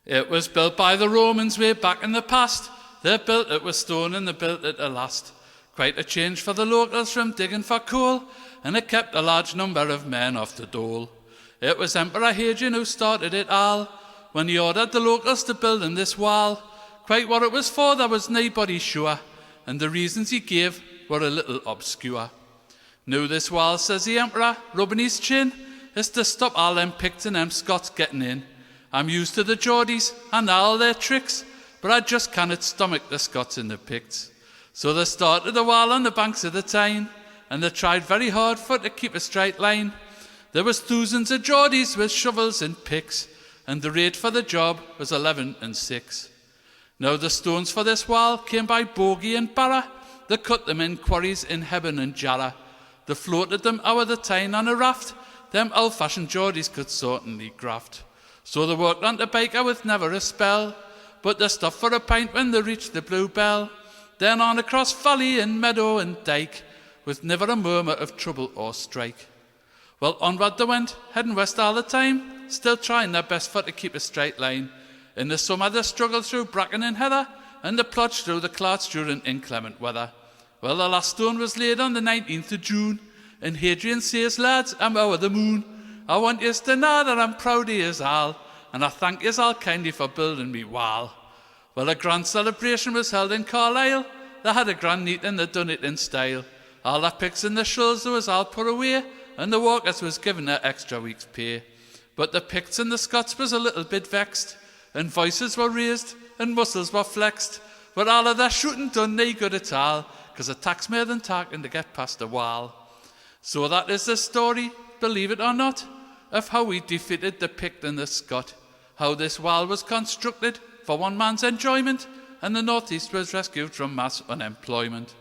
It was built by the Romans way back in the past. They built it with stone and they built it to last. Quite a change for the locals from digging for coal, and it kept a large number of men off the dole. It was Emperor Hadrian who started it all, when he ordered the locals to build in this wall. Quite what it was for there was nobody sure, and the reasons he gave were a little obscure. Now this wall, says the Emperor, rubbing his chin, is to stop all them Picts and them Scots getting in. I'm used to the Geordies and all their tricks, but I just cannot stomach the Scots and the Picts. So they started the wall on the banks of the Tyne, and they tried very hard for it to keep a straight line. There was thousands of Geordies with shovels and picks, and the rate for the job was 11 and 6. Now the stones for this wall came by Bogie and Barra. They cut them in quarries in Hebburn and Jarra. They floated them over the Tyne on a raft. Them old-fashioned Geordies could certainly graft. So they worked on the baker with never a spell, but they stopped for a pint when they reached the Blue Bell. Then on across valley and meadow and dike, with never a murmur of trouble or strike. Well, onward they went, heading west all the time, still trying their best for to keep a straight line. In the summer they struggled through bracken and heather, and they plunged through the clouds during inclement weather. Well, the last stone was laid on the 19th of June, and Hadrian says, lads, I'm over the moon. I want yous to know that I'm proud of yous all, and I thank yous all kindly for building me wall. Well, a grand celebration was held in Carlisle. They had a grand neat and they done it in style. All the picks and the shovels they was all put away, and the workers was given an extra week's pay. But the Picts and the Scots was a little bit vexed, and voices were raised and muscles were flexed. But all of that shooting done no good at all, 'cause it takes more than talking to get past the wall. So that is the story, believe it or not, of how we defeated the Pict and the Scot, how this wall was constructed for one man's enjoyment, and the North East was rescued from mass unemployment.